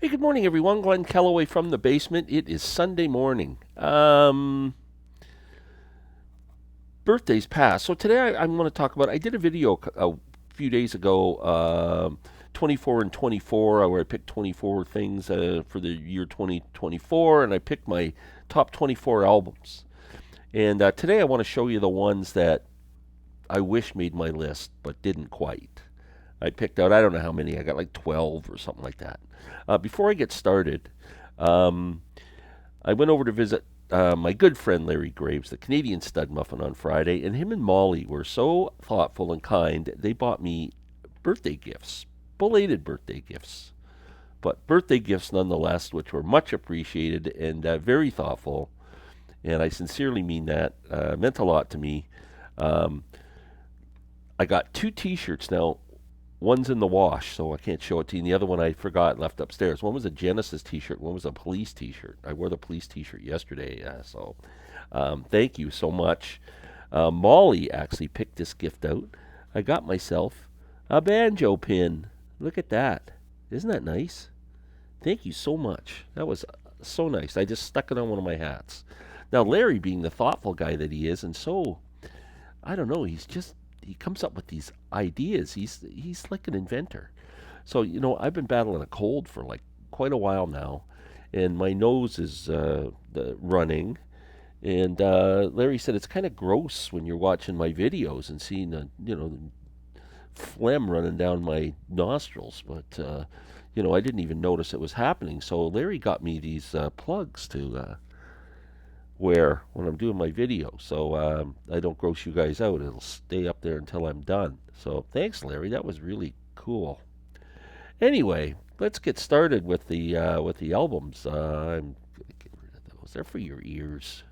Hey, good morning, everyone. Glenn Kellaway from the basement. It is Sunday morning. Birthdays passed. So today I'm going to talk about. I did a video a few days ago, 24 and 24, where I picked 24 things for the year 2024, and I picked my top 24 albums. And today I want to show you the ones that I wish made my list but didn't quite. I picked out, I don't know how many, I got like 12 or something like that. Before I get started, um, I went over to visit my good friend Larry Graves, the Canadian stud muffin, on Friday, and him and Molly were so thoughtful and kind. They bought me birthday gifts, belated birthday gifts, but birthday gifts nonetheless, which were much appreciated and very thoughtful. And I sincerely mean that. Meant a lot to me. Um, I got two T-shirts now. One's in the wash, so I can't show it to you. And the other one I forgot and left upstairs. One was a Genesis T-shirt. One was a police T-shirt. I wore the police T-shirt yesterday, so thank you so much. Molly actually picked this gift out. I got myself a banjo pin. Look at that. Isn't that nice? Thank you so much. That was so nice. I just stuck it on one of my hats. Now, Larry, being the thoughtful guy that he is, and so I don't know. He comes up with these ideas. He's like an inventor. So I've been battling a cold for like quite a while now, and my nose is running. And Larry said it's kind of gross when you're watching my videos and seeing the phlegm running down my nostrils. But I didn't even notice it was happening. So Larry got me these plugs to wear when I'm doing my video, so I don't gross you guys out. It'll stay up there until I'm done. So thanks, Larry. That was really cool. Anyway, let's get started with the albums. I'm gonna get rid of those. They're for your ears.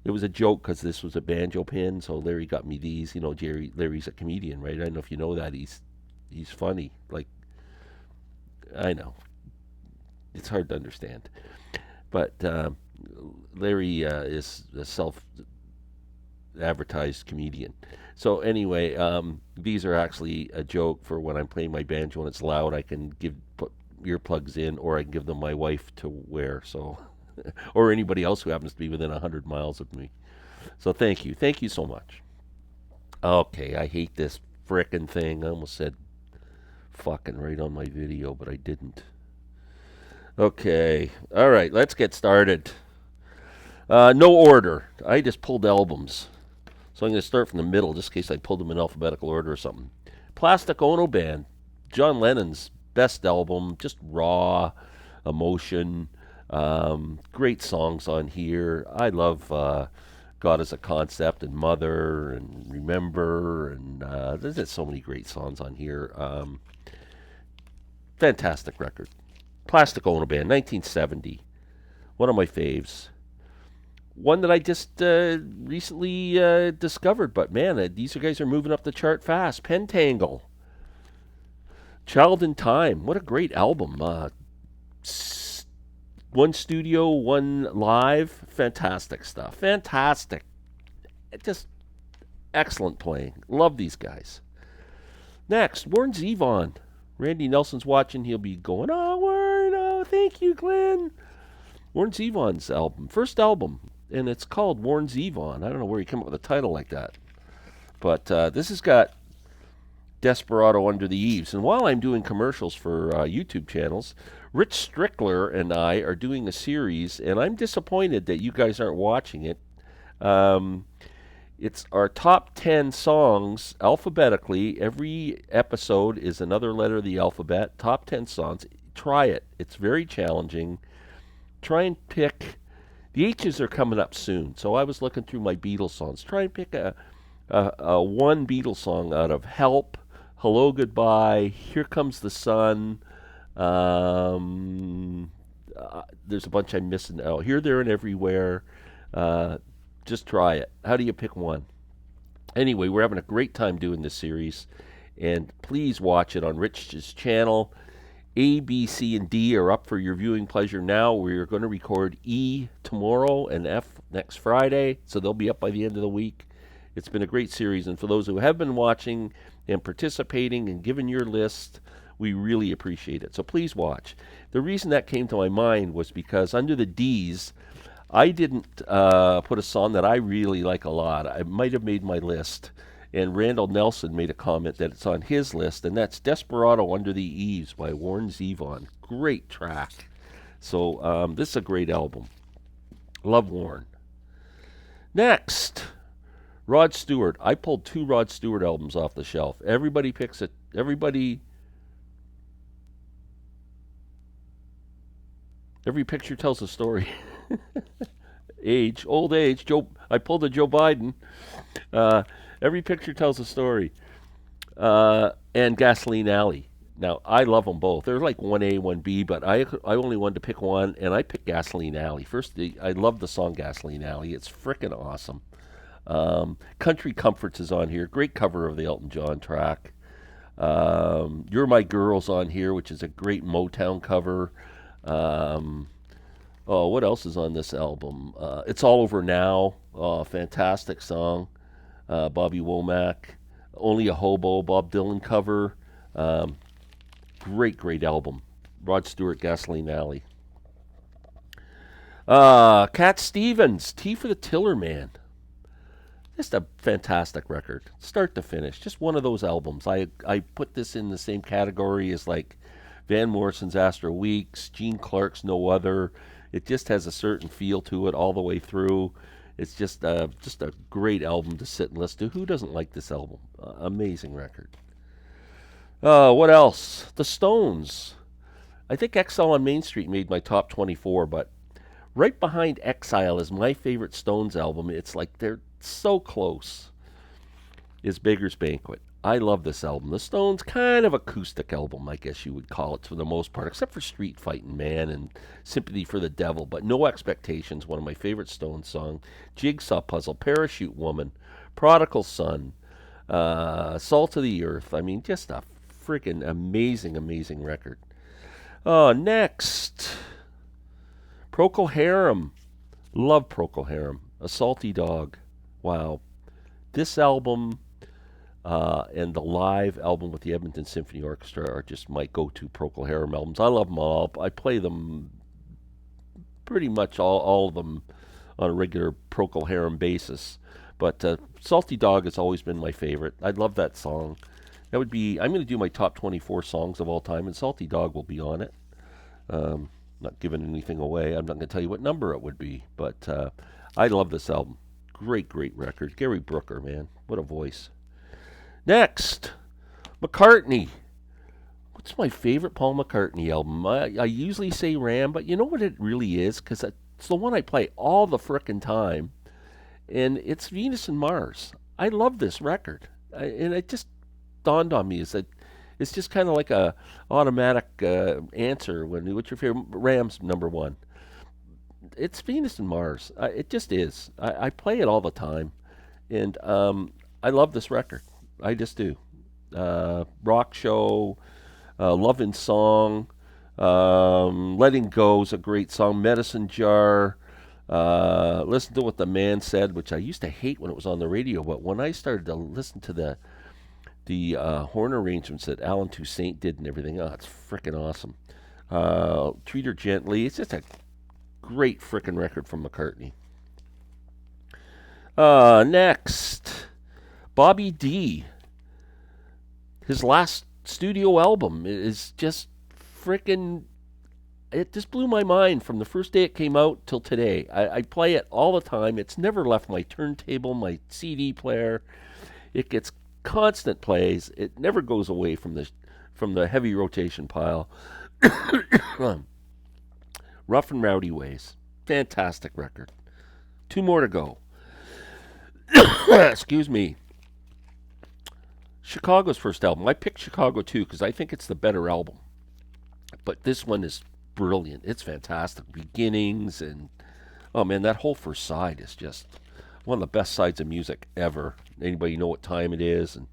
It was a joke because this was a banjo pin, so Larry got me these. Larry's a comedian, right? I don't know if you know that. He's funny. Like, I know it's hard to understand, but Larry is a self-advertised comedian. So anyway, these are actually a joke for when I'm playing my banjo and it's loud. I can put earplugs in, or I can give them my wife to wear. So, or anybody else who happens to be within 100 miles of me. So thank you so much. Okay, I hate this frickin' thing. I almost said fucking right on my video, but I didn't. Okay, all right, let's get started. No order. I just pulled albums. So I'm going to start from the middle, just in case I pulled them in alphabetical order or something. Plastic Ono Band, John Lennon's best album, just raw emotion. Great songs on here. I love God as a Concept and Mother and Remember, and there's just so many great songs on here. Fantastic record. Plastic Ono Band, 1970. One of my faves. One that I just recently discovered, but man, these guys are moving up the chart fast. Pentangle, Child in Time. What a great album. One studio, one live. Fantastic stuff. Fantastic. Just excellent playing. Love these guys. Next, Warren Zevon. Randy Nelson's watching. He'll be going, "Oh, Warren, oh, thank you, Glenn." Warren Zevon's album, first album, and it's called Warren Zevon. I don't know where he came up with a title like that, but this has got Desperado Under the Eaves. And while I'm doing commercials for YouTube channels, Rich Strickler and I are doing a series, and I'm disappointed that you guys aren't watching it. Um, it's our top 10 songs alphabetically. Every episode is another letter of the alphabet. Top 10 songs. Try it. It's very challenging. Try and pick. The H's are coming up soon, so I was looking through my Beatles songs. Try and pick a one Beatles song out of Help, Hello Goodbye, Here Comes the Sun. There's a bunch I'm missing out. Here, There, and Everywhere. Uh, just try it. How do you pick one? Anyway, we're having a great time doing this series, and please watch it on Rich's channel. A, B, C, and D are up for your viewing pleasure now. We're going to record E tomorrow and F next Friday, so they'll be up by the end of the week. It's been a great series, and for those who have been watching and participating and giving your list, We really appreciate it. So please watch. The reason that came to my mind was because under the D's, I didn't put a song that I really like a lot. I might have made my list. And Randall Nelson made a comment that it's on his list, and that's Desperado Under the Eaves by Warren Zevon. Great track. So this is a great album. Love Warren. Next, Rod Stewart. I pulled 2 Rod Stewart albums off the shelf. Everybody picks it. Every picture tells a story. Old age. I pulled a Joe Biden. Uh, every picture tells a story. And Gasoline Alley. Now I love them both. They're like 1A, 1B, but I only wanted to pick one, and I picked Gasoline Alley. First, I love the song Gasoline Alley. It's freaking awesome. Country Comforts is on here. Great cover of the Elton John track. You're My Girl's on here, which is a great Motown cover. Um, oh, what else is on this album? It's All Over Now. Oh, fantastic song. Bobby Womack. Only a Hobo, Bob Dylan cover. Um, great album. Rod Stewart, Gasoline Alley. Cat Stevens, Tea for the Tiller Man. Just a fantastic record, start to finish. Just one of those albums. I put this in the same category as like Van Morrison's Astro Weeks, Gene Clark's No Other. It just has a certain feel to it all the way through. It's just a great album to sit and listen to. Who doesn't like this album? Amazing record. What else? The Stones. I think Exile on Main Street made my top 24, but right behind Exile is my favorite Stones album. It's like they're so close. Is Beggar's Banquet. I love this album. The Stones, kind of acoustic album, I guess you would call it for the most part, except for Street Fightin' Man and Sympathy for the Devil. But No Expectations, one of my favorite Stones songs. Jigsaw Puzzle, Parachute Woman, Prodigal Son, Salt of the Earth. I mean, just a freaking amazing record. Next, Procol Harum. Love Procol Harum. A Salty Dog. Wow. This album and the live album with the Edmonton Symphony Orchestra are just my go-to Procol Harum albums. I love them all. I play them pretty much all of them on a regular Procol Harum basis. But Salty Dog has always been my favorite. I love that song. I'm going to do my top 24 songs of all time, and Salty Dog will be on it. Not giving anything away. I'm not going to tell you what number it would be, but I love this album. Great record. Gary Brooker, man. What a voice. Next, McCartney. What's my favorite Paul McCartney album? I usually say Ram, but you know what it really is? Because it's the one I play all the frickin' time, and it's Venus and Mars. I love this record, and it just dawned on me is that it's just kind of like a automatic answer when what's your favorite Ram's number one. It's Venus and Mars. It just is. I play it all the time, and I love this record. I just do. Rock Show, Love in Song, Letting Go is a great song. Medicine Jar. Listen to What the Man Said, which I used to hate when it was on the radio, but when I started to listen to the horn arrangements that Alan Toussaint did and everything, oh, it's freaking awesome. Treat Her Gently. It's just a great frickin' record from McCartney. Next, Bobby D. His last studio album is just frickin'. It just blew my mind from the first day it came out till today. I play it all the time. It's never left my turntable, my CD player. It gets constant plays. It never goes away from the heavy rotation pile. Rough and Rowdy Ways. Fantastic record. 2 more to go. Excuse me. Chicago's first album. I picked Chicago too because I think it's the better album. But this one is brilliant. It's fantastic. Beginnings and oh man, that whole first side is just one of the best sides of music ever. Anybody know what time it is? And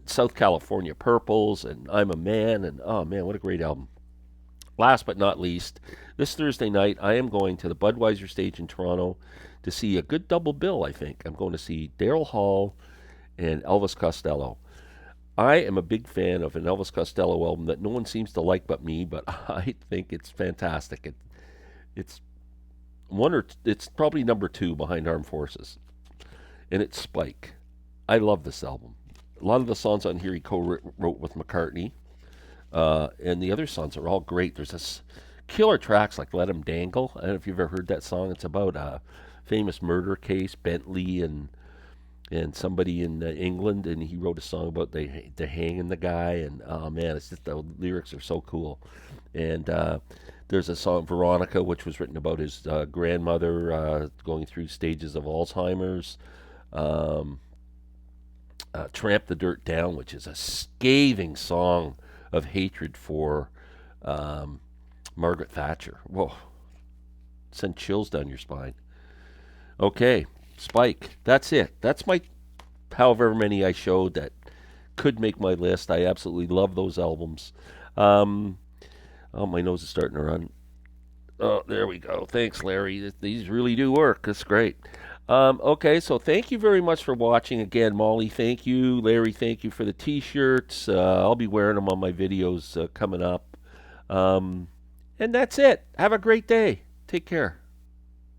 South California Purples and I'm a Man and oh man, what a great album. Last but not least, this Thursday night I am going to the Budweiser stage in Toronto to see a good double bill, I think. I'm going to see Daryl Hall and Elvis Costello. I am a big fan of an Elvis Costello album that no one seems to like but me, but I think it's fantastic. It's it's probably number two behind Armed Forces, and it's Spike. I love this album. A lot of the songs on here he co-wrote with McCartney, and the other songs are all great. There's this killer tracks like "Let 'Em Dangle." I don't know if you've ever heard that song. It's about a famous murder case, Bentley and somebody in England, and he wrote a song about they hanging the guy, and oh man, it's just the lyrics are so cool. And there's a song Veronica, which was written about his grandmother going through stages of Alzheimer's. Um, Tramp the Dirt Down, which is a scathing song of hatred for um, Margaret Thatcher. Whoa, send chills down your spine. Okay, Spike. That's it. That's my however many I showed that could make my list. I absolutely love those albums. Um, oh, my nose is starting to run. Oh, there we go. Thanks, Larry. These really do work. That's great. Okay, so thank you very much for watching. Again, Molly, thank you. Larry, thank you for the T-shirts. I'll be wearing them on my videos coming up. Um, and that's it. Have a great day. Take care.